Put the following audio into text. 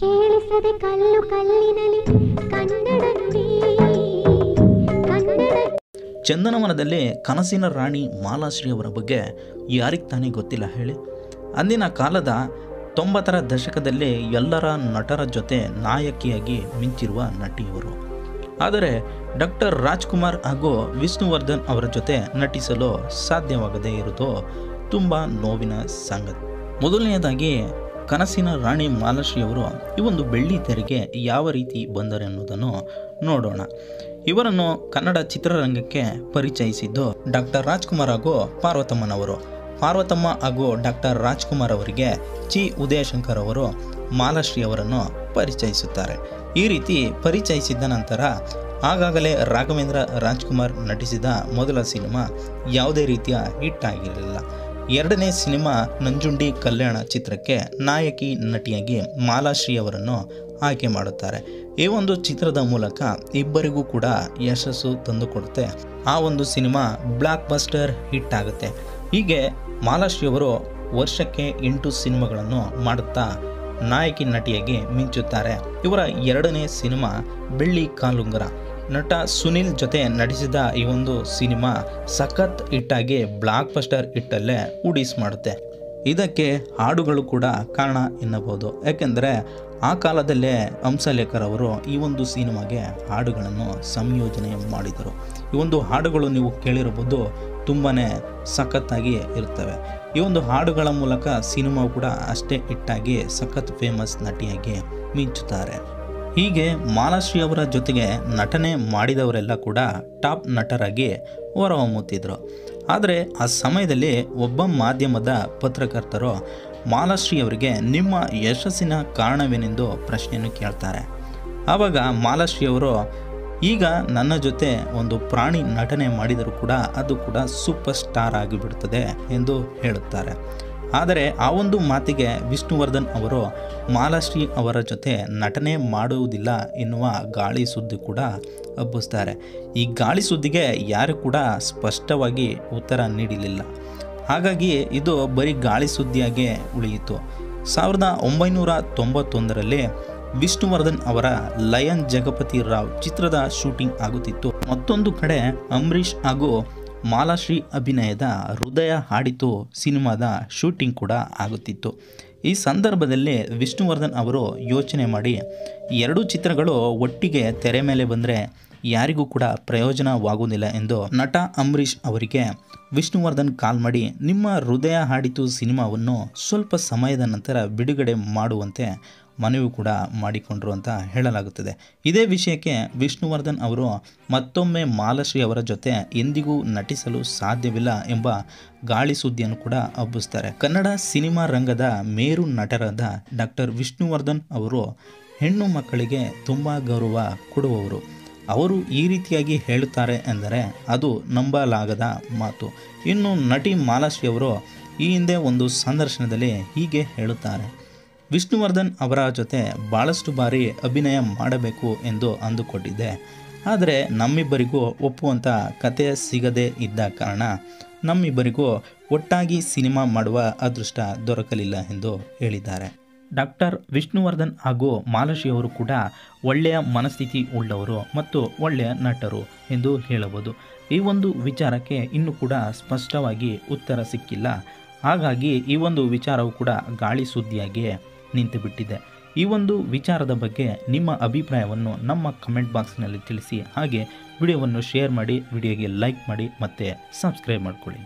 ಕೇಳಿಸದೆ ಕಲ್ಲು ಕಲ್ಲಿನಲಿ ಕನ್ನಡ ನುಡಿ ಕನ್ನಡ. ಚಂದನವನದಲ್ಲಿ ಕನಸಿನ ರಾಣಿ ಮಾಲಾಶ್ರೀ ಅವರ ಬಗ್ಗೆ ಯಾರಿಗೆ ತಾನೇ ಗೊತ್ತಿಲ್ಲ ಹೇಳಿ. ಅಂದಿನ ಕಾಲದ 90ರ ದಶಕದಲ್ಲಿ ಎಲ್ಲರ ನಟರ ಜೊತೆ ನಾಯಕಿಯಾಗಿ ಮಿಂಚಿರುವ ನಟಿಯವರು. ಆದರೆ ಡಾಕ್ಟರ್ ರಾಜ್ಕುಮಾರ್ ಹಾಗೂ ವಿಷ್ಣುವರ್ಧನ್ ಅವರ ಜೊತೆ ನಟಿಸಲು ಸಾಧ್ಯವಾಗದೇ ಇರುವುದು ತುಂಬ ನೋವಿನ ಸಂಗತಿ. ಮೊದಲನೆಯದಾಗಿ ಕನಸಿನ ರಾಣಿ ಮಾಲಾಶ್ರೀಯವರು ಈ ಒಂದು ಬೆಳ್ಳಿ ತೆರೆಗೆ ಯಾವ ರೀತಿ ಬಂದರು ಎನ್ನುವುದನ್ನು ನೋಡೋಣ. ಇವರನ್ನು ಕನ್ನಡ ಚಿತ್ರರಂಗಕ್ಕೆ ಪರಿಚಯಿಸಿದ್ದು ಡಾಕ್ಟರ್ ರಾಜ್ಕುಮಾರ್ ಹಾಗೂ ಪಾರ್ವತಮ್ಮನವರು. ಪಾರ್ವತಮ್ಮ ಹಾಗೂ ಡಾಕ್ಟರ್ ರಾಜ್ಕುಮಾರ್ ಅವರಿಗೆ ಚಿ ಉದಯಶಂಕರ್ ಅವರು ಮಾಲಾಶ್ರೀ ಅವರನ್ನು ಪರಿಚಯಿಸುತ್ತಾರೆ. ಈ ರೀತಿ ಪರಿಚಯಿಸಿದ ನಂತರ ಆಗಾಗಲೇ ರಾಘವೇಂದ್ರ ರಾಜ್ಕುಮಾರ್ ನಟಿಸಿದ ಮೊದಲ ಸಿನಿಮಾ ಯಾವುದೇ ರೀತಿಯ ಹಿಟ್ ಆಗಿರಲಿಲ್ಲ. ಎರಡನೇ ಸಿನಿಮಾ ನಂಜುಂಡಿ ಕಲ್ಯಾಣ ಚಿತ್ರಕ್ಕೆ ನಾಯಕಿ ನಟಿಯಾಗಿ ಮಾಲಾಶ್ರೀ ಅವರನ್ನು ಆಯ್ಕೆ ಮಾಡುತ್ತಾರೆ. ಈ ಒಂದು ಚಿತ್ರದ ಮೂಲಕ ಇಬ್ಬರಿಗೂ ಕೂಡ ಯಶಸ್ಸು ತಂದುಕೊಡುತ್ತೆ. ಆ ಒಂದು ಸಿನಿಮಾ ಬ್ಲಾಕ್ ಬಸ್ಟರ್ ಹಿಟ್ ಆಗುತ್ತೆ. ಹೀಗೆ ಮಾಲಾಶ್ರೀ ಅವರು ವರ್ಷಕ್ಕೆ 8 ಸಿನಿಮಾಗಳನ್ನು ಮಾಡುತ್ತಾ ನಾಯಕಿ ನಟಿಯಾಗಿ ಮಿಂಚುತ್ತಾರೆ. ಇವರ ಎರಡನೇ ಸಿನಿಮಾ ಬೆಳ್ಳಿ ಕಾಲುಂಗರ. ನಟ ಸುನಿಲ್ ಜೊತೆ ನಟಿಸಿದ ಈ ಒಂದು ಸಿನಿಮಾ ಸಖತ್ ಹಿಟ್ಟಾಗಿ ಬ್ಲಾಕ್ ಬಸ್ಟರ್ ಹಿಟ್ಟಲ್ಲೇ ಉಡೀಸ್ ಮಾಡುತ್ತೆ. ಇದಕ್ಕೆ ಹಾಡುಗಳು ಕೂಡ ಕಾರಣ ಎನ್ನಬಹುದು. ಯಾಕೆಂದರೆ ಆ ಕಾಲದಲ್ಲೇ ಹಂಸಲೇಖರ್ ಅವರು ಈ ಒಂದು ಸಿನಿಮಾಗೆ ಹಾಡುಗಳನ್ನು ಸಂಯೋಜನೆ ಮಾಡಿದರು. ಈ ಒಂದು ಹಾಡುಗಳು ನೀವು ಕೇಳಿರಬಹುದು, ತುಂಬಾ ಸಖತ್ತಾಗಿ ಇರುತ್ತವೆ. ಈ ಒಂದು ಹಾಡುಗಳ ಮೂಲಕ ಸಿನಿಮಾ ಕೂಡ ಅಷ್ಟೇ ಹಿಟ್ಟಾಗಿ ಸಖತ್ ಫೇಮಸ್ ನಟಿಯಾಗಿ ಮಿಂಚುತ್ತಾರೆ. ಹೀಗೆ ಮಾಲಾಶ್ರೀ ಅವರ ಜೊತೆಗೆ ನಟನೆ ಮಾಡಿದವರೆಲ್ಲ ಕೂಡ ಟಾಪ್ ನಟರಾಗಿ ಹೊರಹೊಮ್ಮುತ್ತಿದ್ದರು. ಆದರೆ ಆ ಸಮಯದಲ್ಲಿ ಒಬ್ಬ ಮಾಧ್ಯಮದ ಪತ್ರಕರ್ತರು ಮಾಲಾಶ್ರೀ ಅವರಿಗೆ ನಿಮ್ಮ ಯಶಸ್ಸಿನ ಕಾರಣವೇನೆಂದು ಪ್ರಶ್ನೆಯನ್ನು ಕೇಳ್ತಾರೆ. ಆವಾಗ ಮಾಲಾಶ್ರೀ ಅವರು, ಈಗ ನನ್ನ ಜೊತೆ ಒಂದು ಪ್ರಾಣಿ ನಟನೆ ಮಾಡಿದರೂ ಕೂಡ ಅದು ಕೂಡ ಸೂಪರ್ ಸ್ಟಾರ್ ಆಗಿಬಿಡುತ್ತದೆ ಎಂದು ಹೇಳುತ್ತಾರೆ. ಆದರೆ ಆ ಒಂದು ಮಾತಿಗೆ ವಿಷ್ಣುವರ್ಧನ್ ಅವರು ಮಾಲಾಶ್ರೀ ಅವರ ಜೊತೆ ನಟನೆ ಮಾಡುವುದಿಲ್ಲ ಎನ್ನುವ ಗಾಳಿ ಸುದ್ದಿ ಕೂಡ ಹಬ್ಬಿಸ್ತಾರೆ. ಈ ಗಾಳಿ ಸುದ್ದಿಗೆ ಯಾರು ಕೂಡ ಸ್ಪಷ್ಟವಾಗಿ ಉತ್ತರ ನೀಡಲಿಲ್ಲ. ಹಾಗಾಗಿ ಇದು ಬರೀ ಗಾಳಿ ಸುದ್ದಿಯಾಗೇ ಉಳಿಯಿತು. 1991ರಲ್ಲಿ ವಿಷ್ಣುವರ್ಧನ್ ಅವರ ಲಯನ್ ಜಗಪತಿ ರಾವ್ ಚಿತ್ರದ ಶೂಟಿಂಗ್ ಆಗುತ್ತಿತ್ತು. ಮತ್ತೊಂದು ಕಡೆ ಅಂಬರೀಷ್ ಹಾಗೂ ಮಾಲಾಶ್ರೀ ಅಭಿನಯದ ಹೃದಯ ಹಾಡಿತು ಸಿನಿಮಾದ ಶೂಟಿಂಗ್ ಕೂಡ ಆಗುತ್ತಿತ್ತು. ಈ ಸಂದರ್ಭದಲ್ಲಿ ವಿಷ್ಣುವರ್ಧನ್ ಅವರು ಯೋಚನೆ ಮಾಡಿ, ಎರಡೂ ಚಿತ್ರಗಳು ಒಟ್ಟಿಗೆ ತೆರೆ ಮೇಲೆ ಬಂದರೆ ಯಾರಿಗೂ ಕೂಡ ಪ್ರಯೋಜನವಾಗುವುದಿಲ್ಲ ಎಂದು ನಟ ಅಂಬರೀಷ್ ಅವರಿಗೆ ವಿಷ್ಣುವರ್ಧನ್ ಕಾಲ್ ಮಾಡಿ ನಿಮ್ಮ ಹೃದಯ ಹಾಡಿತು ಸಿನಿಮಾವನ್ನು ಸ್ವಲ್ಪ ಸಮಯದ ನಂತರ ಬಿಡುಗಡೆ ಮಾಡುವಂತೆ ಮನವಿ ಕೂಡ ಮಾಡಿಕೊಂಡ್ರು ಅಂತ ಹೇಳಲಾಗುತ್ತದೆ. ಇದೇ ವಿಷಯಕ್ಕೆ ವಿಷ್ಣುವರ್ಧನ್ ಅವರು ಮತ್ತೊಮ್ಮೆ ಮಾಲಾಶ್ರೀ ಅವರ ಜೊತೆ ಎಂದಿಗೂ ನಟಿಸಲು ಸಾಧ್ಯವಿಲ್ಲ ಎಂಬ ಗಾಳಿ ಸುದ್ದಿಯನ್ನು ಕೂಡ ಹಬ್ಬಿಸ್ತಾರೆ. ಕನ್ನಡ ಸಿನಿಮಾ ರಂಗದ ಮೇರು ನಟರಾದ ಡಾಕ್ಟರ್ ವಿಷ್ಣುವರ್ಧನ್ ಅವರು ಹೆಣ್ಣು ಮಕ್ಕಳಿಗೆ ತುಂಬ ಗೌರವ ಕೊಡುವವರು. ಅವರು ಈ ರೀತಿಯಾಗಿ ಹೇಳುತ್ತಾರೆ ಎಂದರೆ ಅದು ನಂಬಲಾಗದ ಮಾತು. ಇನ್ನು ನಟಿ ಮಾಲಾಶ್ರೀ ಅವರು ಈ ಹಿಂದೆ ಒಂದು ಸಂದರ್ಶನದಲ್ಲಿ ಹೀಗೆ ಹೇಳುತ್ತಾರೆ, ವಿಷ್ಣುವರ್ಧನ್ ಅವರ ಜೊತೆ ಭಾಳಷ್ಟು ಬಾರಿ ಅಭಿನಯ ಮಾಡಬೇಕು ಎಂದು ಅಂದುಕೊಂಡಿದ್ದೆ. ಆದರೆ ನಮ್ಮಿಬ್ಬರಿಗೂ ಒಪ್ಪುವಂಥ ಕತೆ ಸಿಗದೇ ಇದ್ದ ಕಾರಣ ನಮ್ಮಿಬ್ಬರಿಗೂ ಒಟ್ಟಾಗಿ ಸಿನಿಮಾ ಮಾಡುವ ಅದೃಷ್ಟ ದೊರಕಲಿಲ್ಲ ಎಂದು ಹೇಳಿದ್ದಾರೆ. ಡಾಕ್ಟರ್ ವಿಷ್ಣುವರ್ಧನ್ ಹಾಗೂ ಮಾಲಾಶ್ರೀ ಅವರು ಕೂಡ ಒಳ್ಳೆಯ ಮನಸ್ಥಿತಿ ಉಳ್ಳವರು ಮತ್ತು ಒಳ್ಳೆಯ ನಟರು ಎಂದು ಹೇಳಬಹುದು. ಈ ಒಂದು ವಿಚಾರಕ್ಕೆ ಇನ್ನೂ ಕೂಡ ಸ್ಪಷ್ಟವಾಗಿ ಉತ್ತರ ಸಿಕ್ಕಿಲ್ಲ. ಹಾಗಾಗಿ ಈ ಒಂದು ವಿಚಾರವು ಕೂಡ ಗಾಳಿ ಸುದ್ದಿಯಾಗಿ ನಿಂತು ಬಿಟ್ಟಿದೆ. ಈ ಒಂದು ವಿಚಾರದ ಬಗ್ಗೆ ನಿಮ್ಮ ಅಭಿಪ್ರಾಯವನ್ನು ನಮ್ಮ ಕಮೆಂಟ್ ಬಾಕ್ಸ್ನಲ್ಲಿ ತಿಳಿಸಿ. ಹಾಗೆ ವಿಡಿಯೋವನ್ನು ಶೇರ್ ಮಾಡಿ, ವಿಡಿಯೋಗೆ ಲೈಕ್ ಮಾಡಿ ಮತ್ತು ಸಬ್ಸ್ಕ್ರೈಬ್ ಮಾಡಿಕೊಳ್ಳಿ.